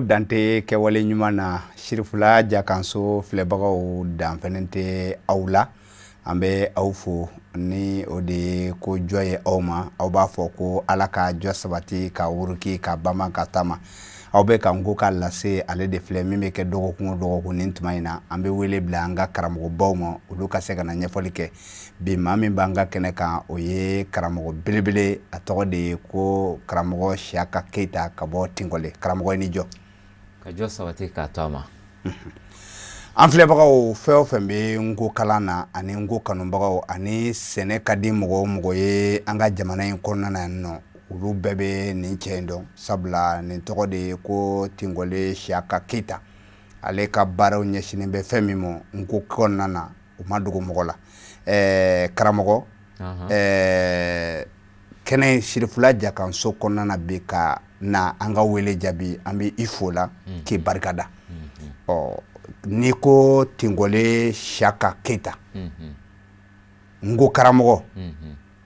Dante kɛwale ɲuman na Sirifula Jakanso filɛbagaw danfɛnɛ tɛ aw la an bɛ aw fo ni o de ko jɔ ye aw ma aw b'a fɔ ko Ala ka jɔ sabati ka wuruki ka bama ka tama aw bɛ ka ngo ka lase ale de filɛ min bɛ kɛ dɔgɔkun o dɔgɔkun nin tuma in na an bɛ wele bila an ka karamɔgɔbaw ma olu ka se ka na ɲɛfɔli kɛ bi maa min b'an ka kɛnɛ kan o ye karamɔgɔ belebele a tɔgɔ de ye ko karamɔgɔ Siyaka Keyita ka bɔ Tinkɔlɛ karamɔgɔ ni jɔ ka jɔ sabati ka to ma an filɛbagaw fɛn o fɛn bɛ ngo kalan na ani ngo kanubagaw ani sɛnɛ ka di mɔgɔ mɔgɔ ye an ka jamana in kɔnɔna na yan nɔ olu bɛɛ bɛ nin cɛ in dɔn sabula nin tɔgɔ de ye ko Tinkɔlɛ Siyaka Keyita ale ka baaraw ɲɛsinnen bɛ fɛn min ma ngo kɔnɔna na o ma dogo mɔgɔ la karamɔgɔ kɛnɛ Sirifula Jakanso kɔnɔna na bi ka na an ka wele jaabi an bɛ i fo la k'i barikada ni ko Tinkɔlɛ Siyaka Keyita ngo karamɔgɔ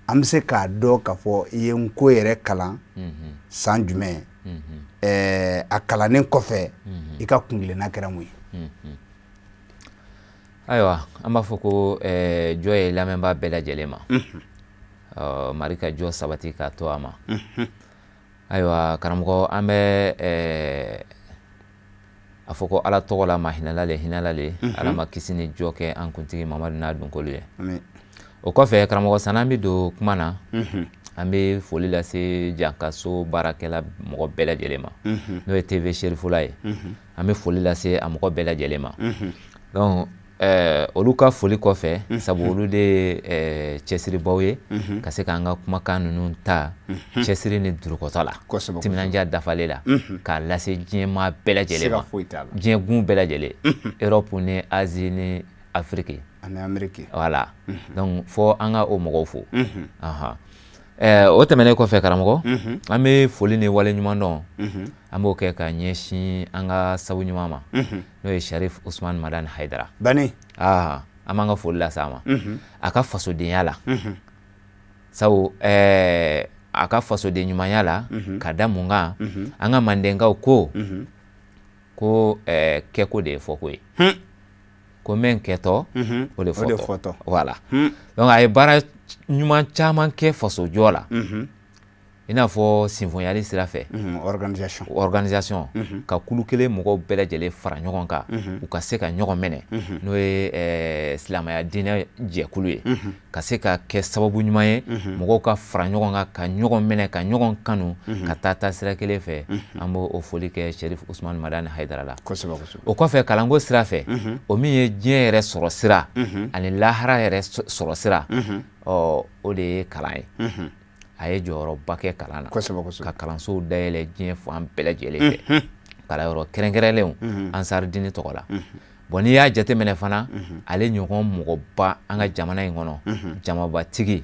an bɛ se k'a dɔn k'a fɔ i ye ngo yɛrɛ kalan san jumɛn a kalannen kɔfɛ i ka kungilenna kɛra mun ye ayiwa an b'a fɔ ko jɔ ye lamɛnbaa bɛɛ lajɛlen ma Mari ka jɔ sabati ka to a ma ayiwa karamɔgɔ an bɛ a fɔ ko Ala tɔgɔ la ma hinɛlale Ala ma kisi ni jɔ kɛ an kuntigi Mamadu n'a dunkolo ye o kɔfɛ karamɔgɔ san'an bɛ don kuma na an bɛ foli lase Jankaso baarakɛla mɔgɔ bɛɛ lajɛlen ma n'o ye TV Sirifula ye an bɛ foli lase a mɔgɔ bɛɛ lajɛlen ma donc olu ka foli kɔfɛ sabu olu de ye cɛsiribaw ye ka se k'an ka kumakan ninnu ta cɛsiri ni durukɔtɔ la timinandiya dafalen la k'a lase diɲɛmaa bɛɛ lajɛlen ma diɲɛ gun bɛɛ lajɛlen Europe ni Asie ni Afrique ani Amérique voilà donc fɔ an ka o mɔgɔw fo o tɛmɛnen kɔfɛ karamɔgɔ an bɛ foli ni wale ɲuman dɔn an b'o kɛ ka ɲɛsin an ka sabu ɲuman ma n'o ye Sharif Usman Madani Hayidara bani an b'an ka foli lase a ma a ka fasodenya la sabu a ka fasoden ɲumanya la ka da mun kan an ka mandenkaw ko kɛko de ye fɔko ye ko min kɛtɔ o de fɔtɔ voilà donc a ye baara ɲuman caman kɛ fasojɔ la i n'a fɔ sinfonyali sira fɛ organisation ka kulu kelen mɔgɔw bɛɛ lajɛlen fara ɲɔgɔn kan u ka se ka ɲɔgɔn minɛ n'o ye silamɛya diinɛ jɛkulu ye ka se ka kɛ sababu ɲuman ye mɔgɔw ka fara ɲɔgɔn kan ka ɲɔgɔn minɛ ka ɲɔgɔn kanu ka taa sira kelen fɛ an b'o o foli kɛ Sharif Usman Madani Hayidara la o kɔfɛ kalanko sira fɛ o min ye diɲɛ yɛrɛ sɔrɔ sira ani lahara yɛrɛ sɔrɔ sira o de ye kalan ye a ye jɔyɔrɔba kɛ kalan na ka kalansow dayɛlɛ diɲɛ fan bɛɛ lajɛlen fɛ kalanyɔrɔ kɛrɛnkɛrɛnlenw Ansaridini tɔgɔ la bon n'i y'a jateminɛ fana ale ɲɔgɔn mɔgɔba an ka jamana in kɔnɔ jamabatigi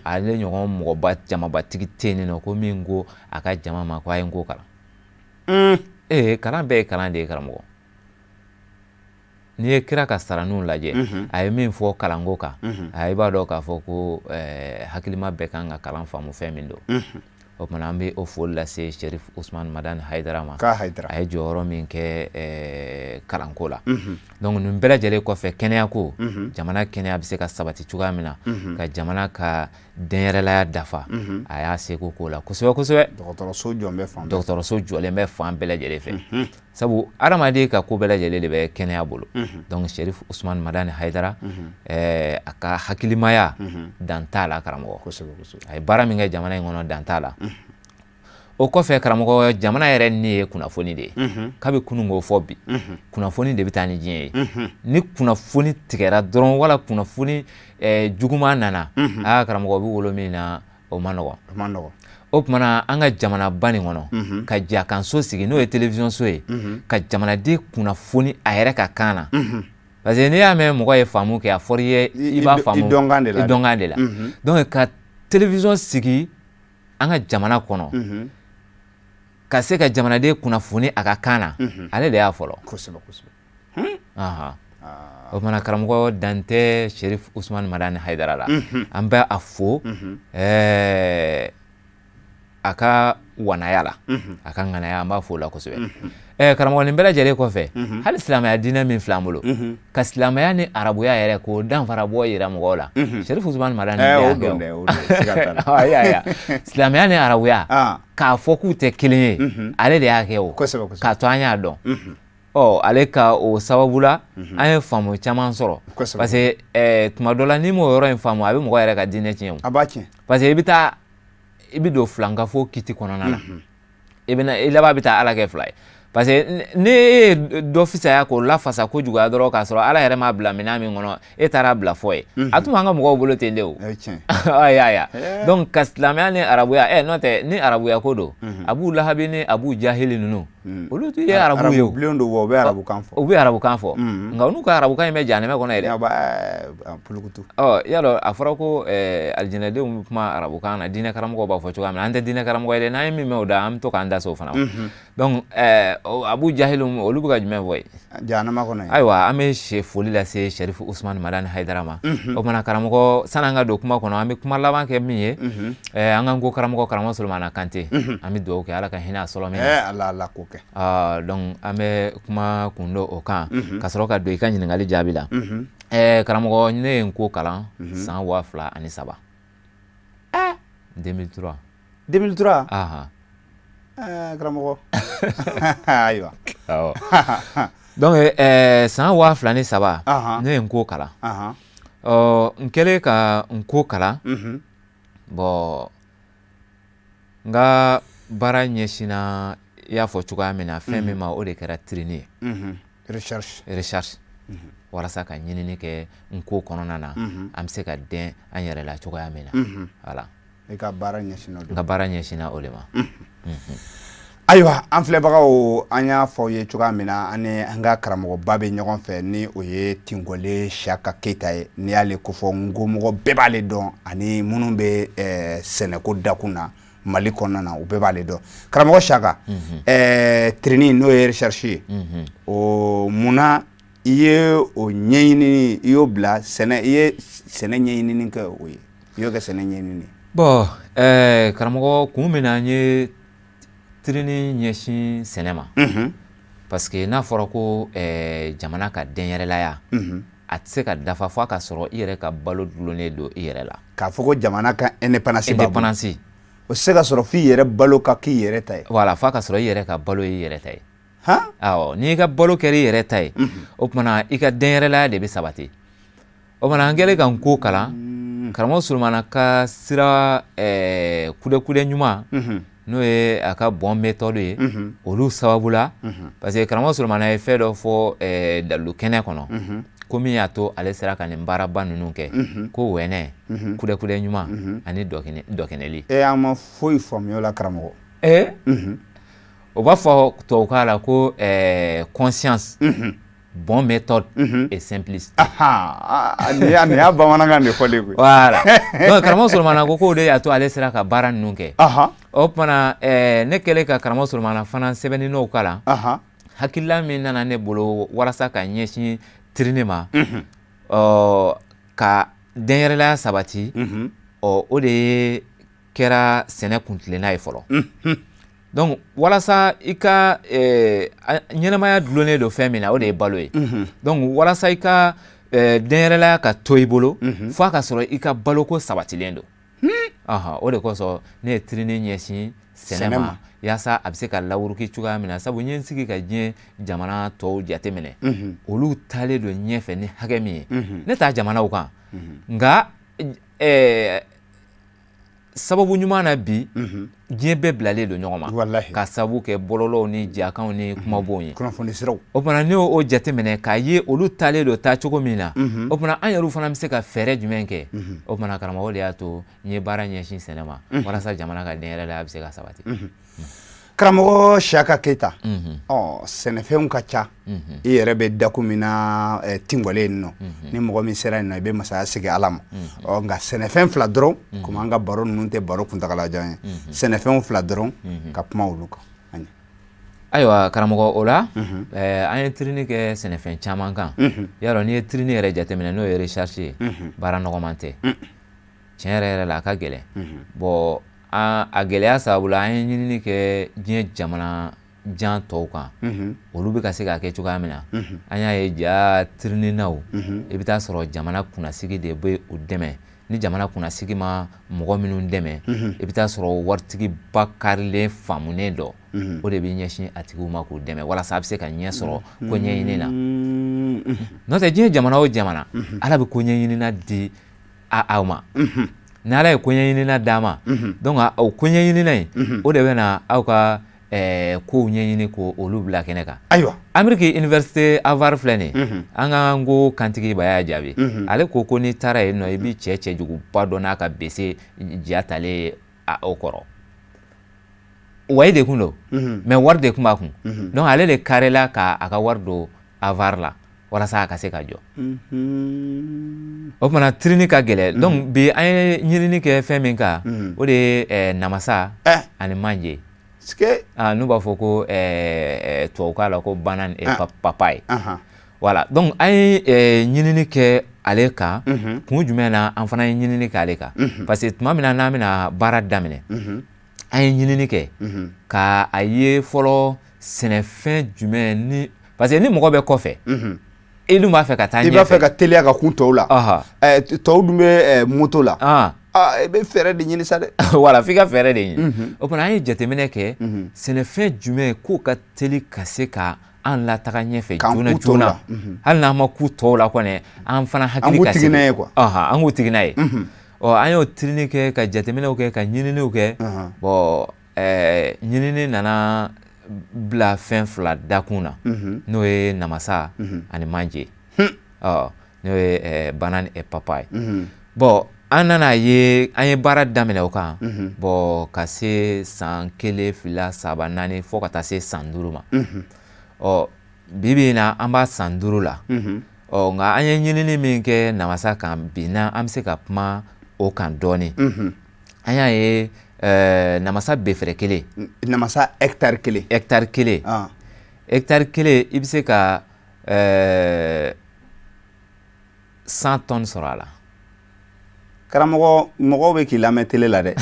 ale ɲɔgɔn mɔgɔba jamabatigi tɛ yen nɔ ko min ko a ka jama ma ko a ye ngo kalan kalan bɛɛ ye kalan de ye karamɔgɔ n'i ye kira ka saraninw lajɛ a ye min fɔ kalanko kan a i b'a dɔn k'a fɔ ko hakilima bɛɛ kan ka kalan faamu fɛn min don o kumana an bɛ o foli lase Sharif Usman Madani Hayidara ma a ye jɔyɔrɔ min kɛ kalanko la donc nin bɛɛ lajɛlen kɔfɛ kɛnɛyako jamana kɛnɛya bɛ se ka sabati cogoya min na ka jamana ka denyɛrɛlaya dafa a y'a seko k'o la kosɛbɛ kosɛbɛ dɔgɔtɔrɔso jɔlen bɛ fan bɛɛ lajɛlen fɛ sabu adamaden ka ko bɛɛ lajɛlen de bɛ kɛnɛya bolo donc Sharif Usman Madani Hayidara a ka hakilimaya dan t'a la karamɔgɔ a ye baara min kɛ jamana in kɔnɔ dan t'a la o kɔfɛ karamɔgɔ jamana yɛrɛ ni ye kunnafoni de ye kabi kunun k'o fɔ bi kunnafoni de bɛ taa ni diɲɛ ye ni kunnafoni tigɛra dɔrɔn wala kunnafoni juguman nana karamɔgɔ bɛ wolo min na o ma nɔgɔn o kumana an ka jamanaba nin kɔnɔ ka Jakanso sigi n'o ye télévision so ye ka jamanaden kunnafoni a yɛrɛ ka kan na parce que n'i y'a mɛn mɔgɔ ye faamu kɛ a fɔra i ye i b'a faamu i dɔnkan de la donc ka télévision sigi an ka jamana kɔnɔ ka se ka jamanaden kunnafoni a ka kan na ale de y'a fɔlɔ o kumana karamɔgɔ dan tɛ Sharif Usman Madani Hayidara la an bɛ a fo a ka wanaya la a ka ŋanaya an b'a fɔ o la kosɛbɛ karamɔgɔ nin bɛɛ lajɛlen kɔfɛ hali silamɛya diinɛ min filɛ an bolo ka silamɛya ni arabuya yɛrɛ k'o danfara bɔ yira mɔgɔw la Sherif Usman Madani silamɛya ni arabuya k'a fɔ k'u tɛ kelen ye ale de y'a kɛ o k'a to an y'a dɔn ale ka o sababu la an ye faamu caman sɔrɔ parce que tuma dɔ la n'i m'o yɔrɔ in faamu a bɛ mɔgɔ yɛrɛ ka diinɛ tiɲɛ o parce que i bɛ don filankafo kiti kɔnɔna na i laban bɛ taa ala kɛ fila ye parce que ne ye dɔ fisaya k'o lafasa kojuguya dɔrɔn k'a sɔrɔ ala yɛrɛ m'a bila minɛn min kɔnɔ e taara bila fɔ ye a tun b'an ka mɔgɔw bolo ten de o donc ka silamɛya ni arabuya n'o tɛ ni arabuya ko don Abu Lahabi ni Abu Jahili ninnu olu tun ye arabu ye o u bɛ arabukan fɔ nka n'u ka arabukan in bɛ janɛmɛ kɔnɔ yɛrɛ yalɔ a fɔra ko alijinɛdenw bɛ kuma arabukan na diinɛ karamɔgɔw b'a fɔ cogoya min na an tɛ diinɛ karamɔgɔ ye dɛ n'an ye min mɛn o da an bɛ to k'an da so fana donc Abu Jahil olu bɛ ka jumɛn fɔ ye ayiwa an bɛ foli lase Sherif Usman Madani Haidara ma o kumana karamɔgɔ san'an ka don kuma kɔnɔ an bɛ kuma laban kɛ min ye an ka ko karamɔgɔ Solomana Kante an bɛ dugawu kɛ ala ka hinɛ a sɔlɔ min na donc an bɛ kuma kundo o kan ka sɔrɔ ka don i ka ɲininkali jaabi la karamɔgɔ ne ye n ko kalan san 2003 2003 karamɔgɔ ayiwa donc san 2003 ne ye n ko kalan n kɛlen ka n ko kalan bon n ka baara ɲɛsinna i y'a fɔ cogoya min na fɛn min ma o de kɛra tirini ye recherche walasa ka ɲinini kɛ n ko kɔnɔna na an bɛ se ka dɛn an yɛrɛ la cogoya min na voilà i ka baara ɲɛsinna o de ma ayiwa an filɛbagaw an y'a fɔ ye cogoya min na ani an ka karamɔgɔba bɛ ɲɔgɔn fɛ ni o ye Tingole Siyaka Keyita ye n'i y'ale ko fɔ n ko mɔgɔ bɛɛ b'ale dɔn ani minnu bɛ sɛnɛko dakun na Mali kɔnɔna na u bɛɛ b'ale dɔn karamɔgɔ Siyaka tirini n'o ye recherche ye o munna i ye o ɲɛɲini i y'o bila sɛnɛ i ye sɛnɛ ɲɛɲini kɛ o ye i y'o kɛ sɛnɛ ɲɛɲini bon karamɔgɔ kun min na n ye tirini ɲɛsin sɛnɛ ma parce que n'a fɔra ko jamana ka denyɛrɛlaya a tɛ se ka dafa fo a ka sɔrɔ i yɛrɛ ka balo dulonnen don i yɛrɛ la k'a fɔ ko jamana ka indépendance o tɛ se ka sɔrɔ f'i yɛrɛ balo ka k'i yɛrɛ ta ye voilà fo a ka sɔrɔ i yɛrɛ ka balo ye i yɛrɛ ta ye awɔ n'i ka balo kɛra i yɛrɛ ta ye o tumana i ka denyɛrɛlaya de bɛ sabati o tumana an kɛlen ka n ko kalan karamɔgɔ Solomana ka sira kudakuda ɲuman n'o ye a ka bon méthode ye olu sababu la parce que karamɔgɔ Solomana ye fɛn dɔ fɔ dalu kɛnɛ kɔnɔ ko min y'a to ale sera ka nin baaraba ninnu kɛ ko wɛnɛ kudakuda ɲuman ani dɔkɛnɛli an ma foyi faamuya o la karamɔgɔ o b'a fɔ tubabukan la ko conscience bon méthode et simpliste ni y'a bamanankan de fɔlen koyi voilà donc karamɔgɔ Solomana ko k'o de y'a to ale sera ka baara ninnu kɛ o tumana ne kɛlen ka karamɔgɔ Solomana fana sɛbɛnninw kalan hakilila min nana ne bolo walasa ka ɲɛsin tirini ma ka denyɛrɛlaya sabati o de kɛra sɛnɛ kuntilenna ye fɔlɔ donc walasa i ka ɲɛnamaya dulonnen don fɛn min na o de ye balo ye donc walasa i ka denyɛrɛlaya ka to i bolo fo a ka sɔrɔ i ka baloko sabatilen don o de kosɔn ne ye tirini ɲɛsin sɛnɛ ma yaasa a bɛ se ka lawuruki cogoya min na sabu n ye n sigi ka diɲɛ jamana tɔw jateminɛ olu taalen don ɲɛfɛ ni hakɛ min ye ne t'a jamanaw kan nka sababu ɲuman na bi diɲɛ bɛɛ bilalen don ɲɔgɔn ma ka sababu kɛ bɔlɔlɔw ni jakanw ni kumabonw ye o tumana ne y'o jateminɛ k'a ye olu taalen don taa cogo min na o tumana an yɛrɛw fana bɛ se ka fɛɛrɛ jumɛn kɛ o tumana karamɔgɔ de y'a to n ye baara ɲɛsin sɛnɛ ma walasa jamana ka denyɛrɛlaya bɛ se ka sabati karamɔgɔ Siyaka Keyita sɛnɛfɛnw ka ca i yɛrɛ bɛ daku min na Tingole yen nɔ ni mɔgɔ min sera yen nɔ i bɛ masaya sigi ala ma nka sɛnɛfɛn fila dɔrɔn komi an ka baro ninnu tɛ baro kuntagalajan ye sɛnɛfɛnw fila dɔrɔn ka kuma olu kan ayiwa karamɔgɔ o la an ye tirini kɛ sɛnɛfɛn caman kan yarɔ n'i ye tirini yɛrɛ jateminɛ n'o ye recherche ye baara nɔgɔman tɛ tiɲɛ yɛrɛ yɛrɛ la a ka gɛlɛn bon a gɛlɛya sababu la an ye ɲinini kɛ diɲɛ jamana jan tɔw kan olu bɛ ka se k'a kɛ cogoya min na an y'a ye ja tirininaw i bɛ taa sɔrɔ jamana kunnasigi de bɛ u dɛmɛ ni jamana kunnasigi ma mɔgɔ minnu dɛmɛ i bɛ taa sɔrɔ waritigiba karilen faamunen dɔ o de bɛ ɲɛsin a tigiw ma k'u dɛmɛ walasa a bɛ se ka ɲɛ sɔrɔ ko ɲɛɲini na n'o tɛ diɲɛ jamana o jamana ala bɛ ko ɲɛɲinina di aw ma ni ala ye ko ɲɛɲinina d'a ma donc o ko ɲɛɲinina in o de bɛ na aw ka kow ɲɛɲini ko olu bila kɛnɛ kan ayiwa Ameriki Université Harvard filɛ nin an ka ngo kantigi ba y'a jaabi ale ko ko n'i taara yen nɔ i b'i cɛ juguba dɔ n'a ka bese ja talen o kɔrɔ wayi de kun don mais wari de kun b'a kun donc ale de karela ka a ka wari don Harvard la walasa a ka se ka jɔ o kumana tirini ka gɛlɛ donc bi an ye ɲinini kɛ fɛn min kan o de ye namasa ani manje n'u b'a fɔ ko tubabukan la ko banane et papaye voilà donc an ye ɲinini kɛ ale kan kun jumɛn na an fana ye ɲinini kɛ ale kan parce que tuma min na n'an bɛna baara daminɛ an ye ɲinini kɛ ka a ye fɔlɔ sɛnɛfɛn jumɛn ni parce que ni mɔgɔ bɛ kɔfɛ i dun b'a fɛ ka taa ɲɛfɛ i b'a fɛ ka teliya ka kun tɔw la tɔw dun bɛ moto la i bɛ fɛɛrɛ de ɲini sa dɛ voilà f'i ka fɛɛrɛ de ɲini o kumana an ye jateminɛ kɛ sɛnɛfɛn jumɛn k'o ka teli ka se ka an lataga ɲɛfɛ joona joona hali n'an ma ku tɔw la kɔni an fana hakili ka sigi an k'u tigi n'a ye an y'o tirini kɛ ka jateminɛw kɛ ka ɲininiw kɛ bon ɲinini nana bila fɛn fila dakun na n'o ye namasa ani manje n'o ye banane et papaye bon an nana ye an ye baara daminɛ o kan bon ka se san 1 2 3 4 fo ka taa se san 5 ma bibi in na an b'a san 5 la nka an ye ɲinini min kɛ namasa kan bi na an bɛ se ka kuma o kan dɔɔni an y'a ye namasa befere kelen namasa hectare kelen hectare kelen i bɛ se ka 100 tonnes sɔrɔ a la karamɔgɔ mɔgɔw bɛ k'i lamɛn télé la dɛ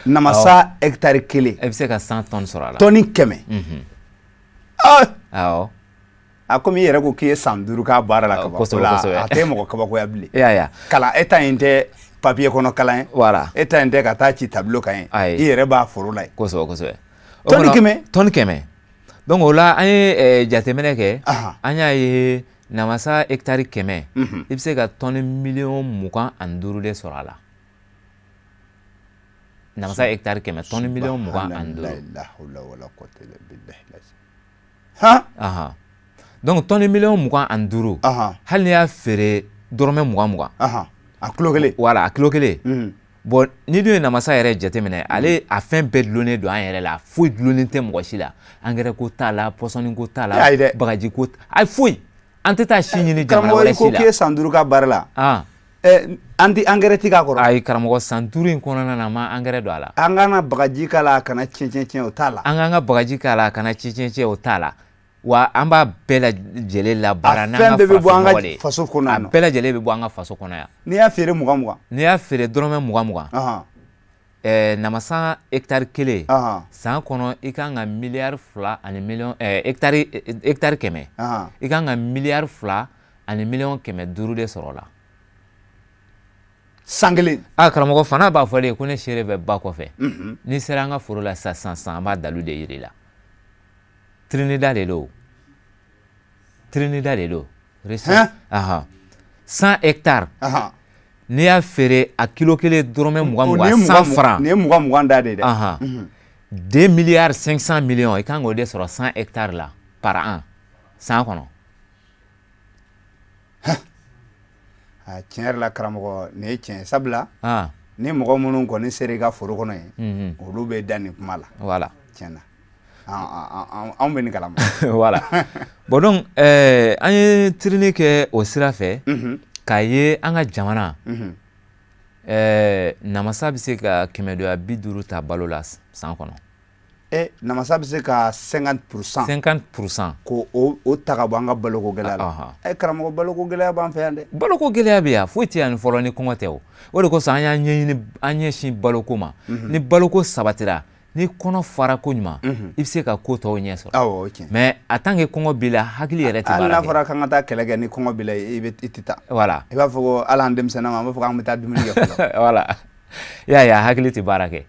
namasa hectare kelen i bɛ se ka 100 tonnes sɔrɔ a la tɔni 100 awɔ a komi i yɛrɛ ko k'i ye san 5 k'a baara la kabako la a tɛ mɔgɔ kabakoya bilen kalan e ta in tɛ papier kɔnɔ kalan ye e ta in tɛ ka taa ci tableau kan ye i yɛrɛ b'a foro la ye kosɛbɛ tɔni 100 donc o la an ye jateminɛ kɛ an y'a ye namasa hectare 100 i bɛ se ka tɔni 25 de sɔrɔ a la namasa hectare 100 tɔni 25 donc tɔni 25 hali n'i y'a feere dɔrɔmɛ 20 a kilo kelen voilà a kilo kelen bon ni dun ye namasa yɛrɛ jateminɛ ale a fɛn bɛɛ dulonnen don an yɛrɛ la foyi dulonnen tɛ mɔgɔ si la engrais ko t'a la pɔsɔni ko t'a la bagaji ko ayi foyi an tɛ taa si ɲini jamana wɛrɛ si la karamɔgɔ i ko k'i ye san 5 ka baara la an tɛ engrais ti k'a kɔrɔ ayi karamɔgɔ san 5 in kɔnɔna na ma engrais don a la an ka na bagaji k'a la a kana tiɲɛ o t'a la an k'an ka bagaji k'a la a kana tiɲɛ o t'a la wa an b'a bɛɛ lajɛlen labaara n'an ka farafin nɔgɔ de ye a bɛɛ lajɛlen bɛ bɔ an ka faso kɔnɔ yan n'i y'a feere 20 n'i y'a feere dɔrɔmɛ 20 namasa hectare 1 san kɔnɔ i kan ka miliyari 2 ani miliyɔn hectare 100 i kan ka miliyari 2 ani miliyɔn 500 de sɔrɔ o la san kelen karamɔgɔ fana b'a fɔ de ko ne seere bɛ ba kɔfɛ n'i sera an ka foro la sisan an b'a dalu de yir'i la Trinidad de do 100 hectares n'i y'a feere a kilo kelen dɔrɔmɛ 20 100 francs nin ye 20 da de dɛ 2 milliards 500 millions i kan k'o de sɔrɔ 100 hectares la par an san kɔnɔ tiɲɛ yɛrɛ la karamɔgɔ nin ye tiɲɛ sabula ni mɔgɔ minnu kɔni sera i ka foro kɔnɔ yen olu bɛ da nin kuma la voilà tiɲɛ na anw bɛ nin kalama voilà bon donc an ye tirini kɛ o sira fɛ k'a ye an ka jamana namasa bɛ se ka 250 ta balo la san kɔnɔ namasa bɛ se ka 50%. 50%. Ko o ta ka bɔ an ka baloko gɛlɛya la. Karamɔgɔ baloko gɛlɛya b'an fɛ yan dɛ. Baloko gɛlɛya bɛ yan foyi tɛ yan ni fɔlɔ ni kɔngɔ tɛ o. O de kosɔn an y'an ɲɛɲini an ɲɛsin baloko ma. Ni baloko sabatira ni kɔnɔ fara ko ɲuman i bɛ se ka ko tɔw ɲɛ sɔrɔ. Awɔ, ok. Mais a tant que kɔngɔ b'i la hakili yɛrɛ tɛ baara kɛ. Hali n'a fɔra k'an ka taa kɛlɛ kɛ ni kɔngɔ b'i la i tɛ taa. Voilà. I b'a fɔ ko hali an denmisɛnnin ma an b'a fɔ k'an bɛ taa dumuni kɛ fɔlɔ. Voilà. Ya ya hakili tɛ baara kɛ.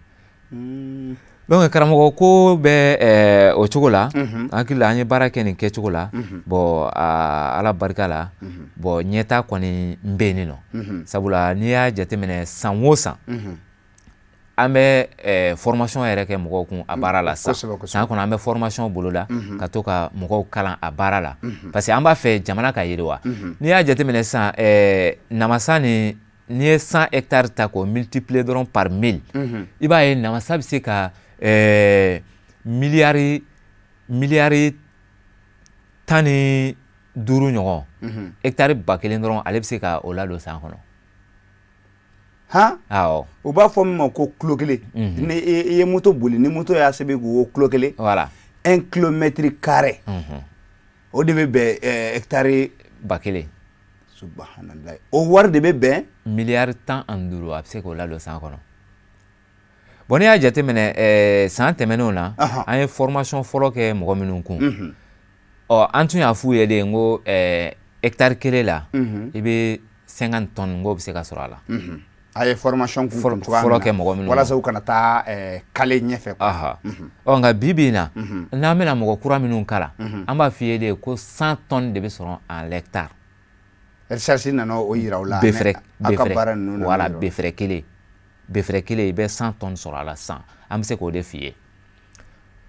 Donc karamɔgɔ ko bɛ o cogo la hakili la an ye baara kɛ nin kɛcogo la bon ala barika la bon ɲɛta kɔni n bɛ yen nɔ sabula n'i y'a jateminɛ san o san an bɛ formation yɛrɛ kɛ mɔgɔw kun a baara la san kɔnɔ an bɛ formation boloda ka to ka mɔgɔw kalan a baara la parce que an b'a fɛ jamana ka yiriwa n'i y'a jateminɛ sisan namasa ni n'i ye 100 hectares ta k'o multiplier dɔrɔn par 1000 i b'a ye namasa bɛ se ka miliyari 15 ɲɔgɔn hectare 1000 dɔrɔn ale bɛ se ka o ladon san kɔnɔ. Awɔ. O b'a fɔ min ma ko kilo kelen ni i ye moto boli ni moto y'a sɛbɛn k'o kilo kelen. Voilà. 1 kilomètre carré. O de bɛ bɛn hectare 1000. Subhanallah. O wari de bɛ bɛn miliyari 15 a bɛ se k'o ladon san kɔnɔ. Bon n'i y'a jateminɛ san tɛmɛnenw na an ye formation fɔlɔ kɛ mɔgɔ minnu kun an tun y'a f'u ye de n ko hectare kelen la i bɛ 50 tonnes n ko bɛ se ka sɔrɔ a la. A ye formation kun fɔlɔ kɛ mɔgɔ minnu walasa u kana taa kale ɲɛfɛ. Nka bi bi in na n'an bɛna mɔgɔ kura minnu kalan an b'a f'i ye de ko 100 tonnes de bɛ sɔrɔ en hectare. Recherche nana o yira o la. A ka baara ninnu na. Voilà befrɛ kelen i bɛ 100 tonnes sɔrɔ a la san an bɛ se k'o de f'i ye.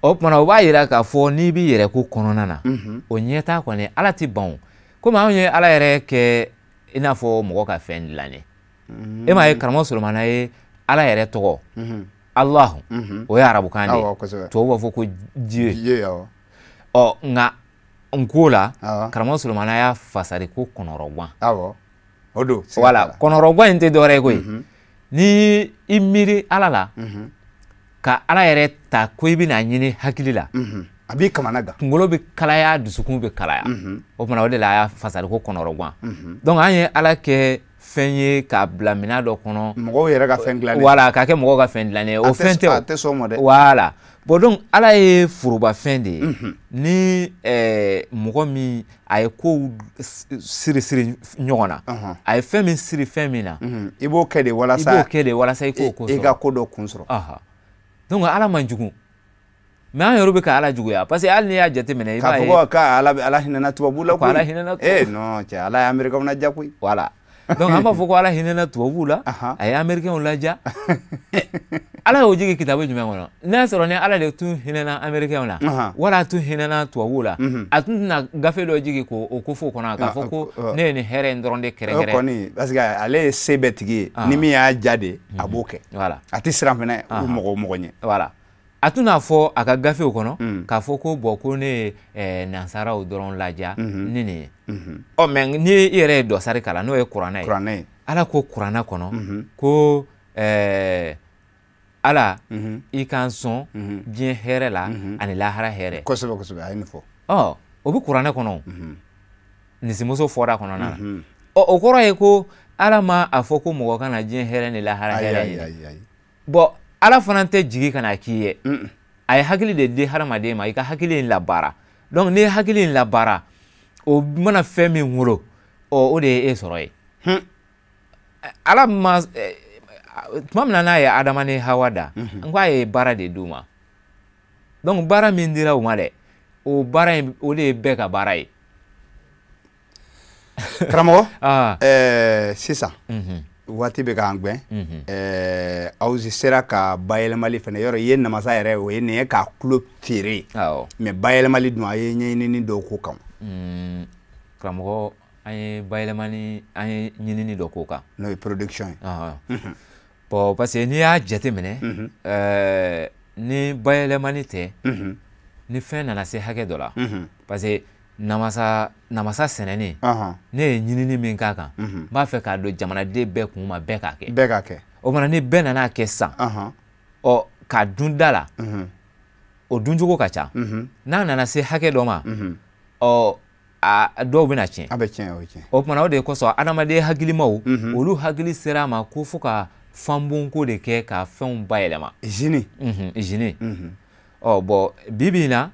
O kumana o b'a yira k'a fɔ n'i b'i yɛrɛ ko kɔnɔna na o ɲɛtaa kɔni ala tɛ ban o komi anw ye ala yɛrɛ kɛ i n'a fɔ mɔgɔ ka fɛn dilan ye e m'a ye karamɔgɔ Solomana ye ala yɛrɛ tɔgɔ Alahu o ye arabukan de ye tubabu b'a fɔ ko Dieu nka n ko la karamɔgɔ Solomana y'a fasari ko kɔnɔrɔguwan. O don. Voilà kɔnɔrɔguwan in tɛ dɔwɛrɛ ye koyi ni i miiri ala la ka ala yɛrɛ ta ko i bɛna ɲini hakili la a b'i kamana gan kunkolo bɛ kalaya dusukun bɛ kalaya o kumana o de la a y'a fasari ko kɔnɔrɔguwan donc an ye ala kɛ fɛn ye k'a bila minɛn dɔ kɔnɔ mɔgɔw yɛrɛ ka fɛn dilannen voilà k'a kɛ mɔgɔw ka fɛn dilannen o fɛn tɛ o a tɛ sɔn o ma dɛ voilà bon donc ala ye forobafɛn de ye ni mɔgɔ min a ye kow siri ɲɔgɔn na a ye fɛn min siri fɛn min na i b'o kɛ de walasa i k'o ko sɔrɔ i ka ko dɔ kun sɔrɔ donc ala man jugu mais an yɛrɛ bɛ ka ala juguya parce que hali n'i y'a jateminɛ i b'a ye k'a fɔ ko ala hinɛna tubabu la koyi ala hinɛna tubabu non cɛ ala ye américain ladiya koyi voilà donc an b'a fɔ ko ala hinɛna tubabu la a ye américain ladiya ala y'o jigi kitabu jumɛn kɔnɔ n'a y'a sɔrɔ ni ala de tun hinɛna américain la wala a tun hinɛna tubabu la a tun tɛna gafe dɔ jigi k'o ko fɔ o kɔnɔ k'a fɔ ko ne ye nin hɛrɛ in dɔrɔn de kɛrɛnkɛrɛn kɔni parce que ale ye se bɛɛ tigi ye ni min y'a ja de a b'o kɛ a tɛ siran fɛnɛ mɔgɔ ɲɛ voilà a tun n'a fɔ a ka gafew kɔnɔ k'a fɔ ko bɔn ko ne ye nansaraw dɔrɔn ladiya ni nin ye mais ni i yɛrɛ ye dɔsari kalan n'o ye kuranɛ ye ala ko kuranɛ kɔnɔ ko ala i k'an sɔn diɲɛ hɛrɛ la ani lahara hɛrɛ kosɛbɛ kosɛbɛ a ye nin fɔ o bɛ kuranɛ kɔnɔ nisimuso fɔra kɔnɔna na o kɔrɔ ye ko ala ma a fɔ ko mɔgɔ kana diɲɛ hɛrɛ ni lahara hɛrɛ ɲini bon ala fana tɛ jigi ka na k'i ye a ye hakili de di hadamaden ma i ka hakili in labaara donc n'i ye hakili in labaara o mana fɛn min wolo o de ye e sɔrɔ ye ala ma tuma min na n'a ye adama ni hawa da n ko a ye baara de d'u ma donc baara min dira u ma dɛ o baara in o de ye bɛɛ ka baara ye karamɔgɔ sisan waati bɛ k'an gwɛn aw sera ka bayɛlɛmali fɛnɛ yɔrɔ i ye namasa yɛrɛ o ye nin ye k'a tulo feere mais bayɛlɛmali dun a ye ɲɛɲinini dɔw k'o kan karamɔgɔ an ye bayɛlɛmani an ye ɲinini dɔ k'o kan n'o ye production ye bon parce que n'i y'a jateminɛ ni bayɛlɛmani tɛ ni fɛn nana se hakɛ dɔ la parce que namasa sɛnɛni ne ye ɲinini min k'a kan n b'a fɛ k'a don jamanaden bɛɛ kun ma bɛɛ k'a kɛ o mana ni bɛɛ nana kɛ sisan k'a dun da la o duncogo ka ca n'a nana se hakɛ dɔ ma ɔ a dɔw bɛna tiɲɛ a bɛ tiɲɛ o tiɲɛ o tuma o de kosɔn adamaden hakilimaw olu hakili sera a ma ko fo ka fanbonko de kɛ ka fɛnw bayɛlɛma izini ɔ bɔn bi-bi in na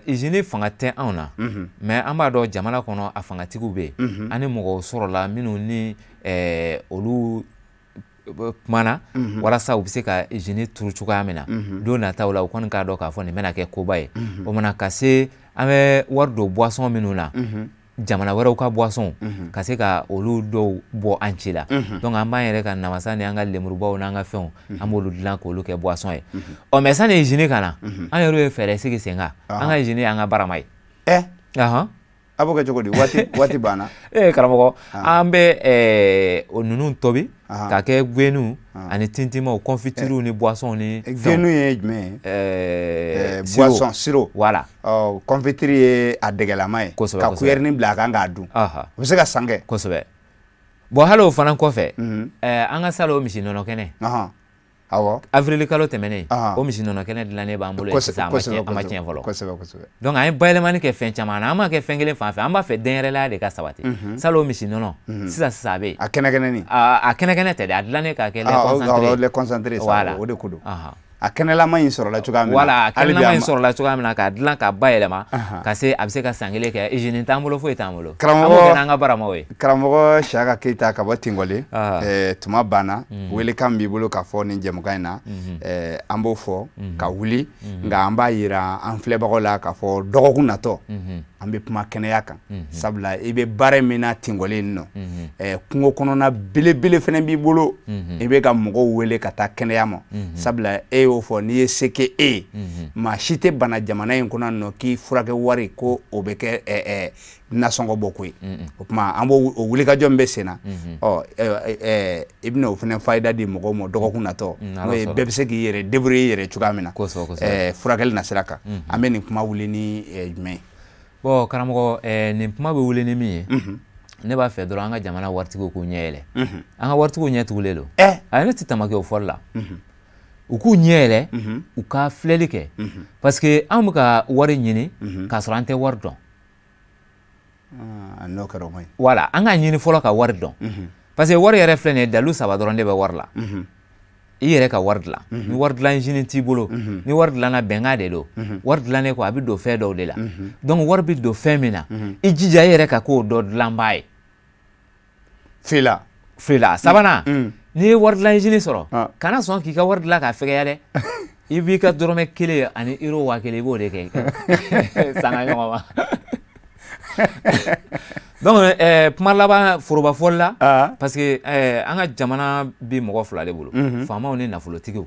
izini fanga tɛ anw na mɛ an b'a dɔn jamana kɔnɔ a fangatigiw bɛ yen ani mɔgɔw sɔrɔla minnu ni olu kumana walasa u bɛ se ka izini turu cogoya min na don nataw la u kɔni k'a dɔn k'a fɔ nin bɛna kɛ koba ye o mana ka se an bɛ wari don boisson minnu na jamana wɛrɛw ka boisson ka se ka olu dɔw bɔ an ci la donc an b'an yɛrɛ ka namasa ni an ka lemurubaw n'an ka fɛnw an b'olu dilan k'olu kɛ boisson ye ɔ mɛ sani izini ka na an yɛrɛ ye fɛɛrɛ sigi sen kan an ka izini y'an ka barama ye a b'o kɛ cogo di waati banna karamɔgɔ an bɛ o ninnu tobi ka kɛ gwenu ani tintimaw confituriw ni boisson ni gwenu ye jumɛn ye boisson sirop voilà confituri ye a dɛgɛlama ye ka kuyɛrini bila a kan k'a dun o bɛ se ka san kɛ kosɛbɛ bon hali o fana kɔfɛ an ka salon misi nɔnɔ kɛnɛ awɔ avril kalo tɛmɛnen o misi nɔnɔ kɛnɛ dilannen b'an bolo sisan a ma tiɲɛ fɔlɔ donc an ye bayɛlɛmani kɛ fɛn caman na an m'a kɛ fɛn kelen fan fɛ an b'a fɛ denyɛrɛlaya de ka sabati salon misi nɔnɔ sisan a bɛ yen a kɛnɛkɛnɛni a kɛnɛkɛnɛ tɛ dɛ a dilannen ka kɛ lait concentré voilà o de ko don a kɛnɛlama in sɔrɔla cogoya min na voilà a kɛnɛlama in sɔrɔla cogoya min na k'a dilan ka bayɛlɛma ka se a bɛ se ka san kelen kɛ izini t'an bolo foyi t'an bolo an b'o kɛ n'an ka baramaw ye karamɔgɔ Siyaka Keyita ka bɔ Tingɔle tuma banna welekan b'i bolo k'a fɔ nin jɛmukan in na an b'o fɔ ka wuli nka an b'a yira an filɛbagaw la k'a fɔ dɔgɔkun natɔ an bɛ kuma kɛnɛya kan sabula i bɛ baara min na Tingɔle yen nɔ kungo kɔnɔna belebele fana b'i bolo i bɛ ka mɔgɔw wele ka taa kɛnɛya ma sabula e y'o fɔ n'i ye se kɛ e ye maa si tɛ bana jamana in kɔnɔ nɔ k'i furakɛ wari ko o bɛ kɛ nasɔngɔ bɔ ko ye o tuma an b'o wulikajɔ min bɛ sen na i bɛna o fana fayida di mɔgɔw ma dɔgɔkun natɔ n'o ye bɛɛ bɛ se k'i yɛrɛ débrouiller i yɛrɛ cogoya min na furakɛli nasira kan an bɛ nin kuma wuli ni jumɛn ye. Bon karamɔgɔ nin kuma bɛ wuli ni min ye ne b'a fɛ dɔrɔn an ka jamana waritigiw k'u ɲɛ yɛlɛ an ka waritigiw ɲɛ tugulen don a ne tɛ tamakɛ o fɔli la u k'u ɲɛ yɛlɛ u ka filɛli kɛ parce que an bɛ ka wari ɲini k'a sɔrɔ an tɛ wari dɔn n'o kɛra o man ɲi voilà an k'a ɲini fɔlɔ ka wari dɔn parce que wari yɛrɛ filɛ nin ye dalu 3 dɔrɔn de bɛ wari la i yɛrɛ ka wari dilan ni wari dilan usine t'i bolo ni wari dilanna bɛnkan de don wari dilannen kɔ a bɛ don fɛn dɔw de la donc wari bɛ don fɛn min na i jija i yɛrɛ ka k'o dɔ dilanbaa ye fila sabanan n'i ye wari dilan usine sɔrɔ kana sɔn k'i ka wari dilan k'a fɛgɛya dɛ i b'i ka dɔrɔmɛ 1 ani euro 1000 i b'o de kɛ sanga ɲɔgɔn ma donc kuma laban foroba fɔli la parce que an ka jamana bi mɔgɔ 2 de bolo faamaw ni nafolotigiw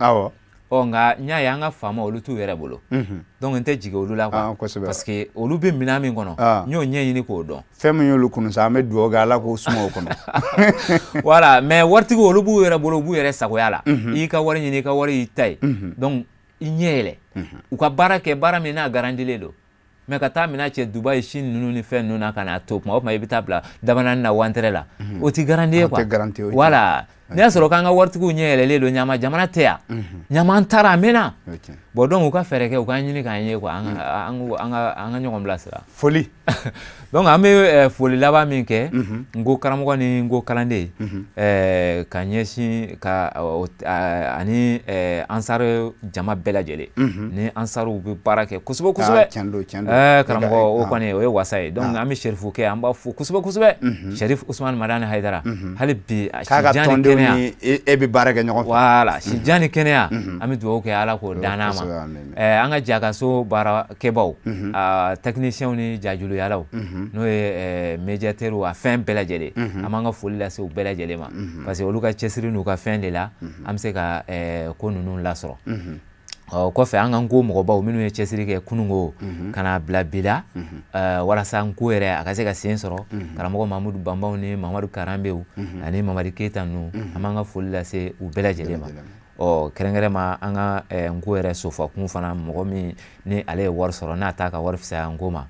nka n y'a ye an ka faamaw olu t'u yɛrɛ bolo donc n tɛ jigin olu la quoi parce que olu bɛ minɛn min kɔnɔ n y'o ɲɛɲini k'o dɔn fɛn min y'olu kunu sa an bɛ dugawu kɛ Ala k'o suma o kɔnɔ voilà mais waritigiw olu b'u yɛrɛ bolo u b'u yɛrɛ sagoya la i ka wari ɲini i ka wari y'i ta ye donc i ɲɛ yɛlɛ u ka baara kɛ baara min n'a garantilen don mais ka taa mina cɛ Dubaï Chine ninnu ni fɛn ninnu na ka na to o tuma i bɛ taa bila dabanani na wantere la o ti garanti ye quoi voilà n'i y'a sɔrɔ k'an ka waritigiw ɲɛ yɛlɛlen don ɲama jamana tɛ yan ɲama an taara a mɛnna bon donc u ka fɛɛrɛ kɛ u k'an ɲini k'an ye quoi an ka ɲɔgɔn bilasira foli donc an bɛ foli laban min kɛ n ko karamɔgɔ ni n ko kalanden ka ɲɛsin ani ansar jama bɛɛ lajɛlen ni ansariw bɛ baara kɛ kosɛbɛ kosɛbɛ karamɔgɔ o kɔni o ye wasa ye donc an bɛ Sherifu kɛ an b'a fo kosɛbɛ kosɛbɛ Sherif Usman Madani Haidara hali bi Sijan ni kɛnɛya e bɛ baara kɛ ɲɔgɔn fɛ voilà Sijan ni kɛnɛya an bɛ dugawu kɛ Ala k'o dan n'a ma an ka Jakaso baarakɛbaw techniciens ni jajuluyalaw n'o ye médiateurs a fɛn bɛɛ lajɛlen an b'an ka foli lase u bɛɛ lajɛlen ma parce que olu ka cɛsiri n'u ka fɛn de la an bɛ se ka ko ninnu lasɔrɔ o kɔfɛ an ka nko mɔgɔbaw minnu ye cɛsiri kɛ kununko ka na bila bi la walasa nko yɛrɛ a ka se ka sen sɔrɔ karamɔgɔ Mamadou Bambaw ni Mamadu Karanbew ani Mamadi Keyita ninnu an b'an ka foli lase u bɛɛ lajɛlen ma kɛrɛnkɛrɛnma an ka nko yɛrɛ sofakun fana mɔgɔ min ni ale ye wari sɔrɔ n'a t'a ka wari fisaya nko ma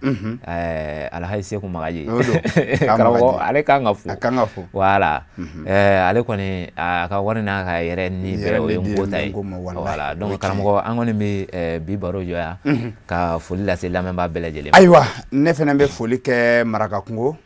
Alhaji Seku Magaji karamɔgɔ ale kan ka fo voilà ale kɔni a ka wari n'a ka yɛrɛ ni bɛɛ o ye nko ta ye voilà donc karamɔgɔ an kɔni bɛ bi baro jɔ yan ka foli lase lamɛnbaa bɛɛ lajɛlen ayiwa ne fana bɛ foli kɛ Marakakungo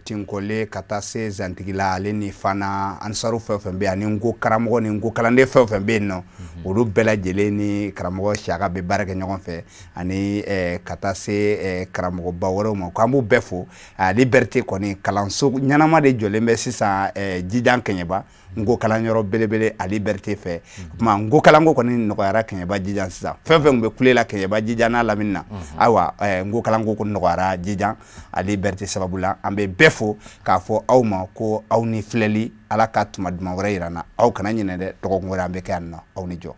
Tinkole ka taa se Zantigila ale ni fana Ansaru fɛn o fɛn bɛ ani nko karamɔgɔ ni nko kalanden fɛn o fɛn bɛ yen nɔ olu bɛɛ lajɛlen ni karamɔgɔ Siaka bɛ baara kɛ ɲɔgɔn fɛ ani ka taa se karamɔgɔba wɛrɛw ma k'an b'u bɛɛ fo Liberté kɔni kalanso ɲɛnama de jɔlen bɛ sisan Jijan Kɛɲɛba nko kalanyɔrɔ belebele a Liberté fɛ kuma nko kalanko kɔni nɔgɔyara Kɛɲɛba Jijan sisan fɛn fɛn bɛ kulela Kɛɲɛba Jijan n'a lamini na ayiwa nko kalanko ko nɔgɔyara Jijan a Liberté sababu la an bɛ bɛɛ fo k'a fɔ aw ma ko aw ni filɛli Ala ka tuma duman wɛrɛ yira na aw kana ɲinɛ dɛ dɔgɔkun wɛrɛ an bɛ kɛ yan nɔ aw ni jɔ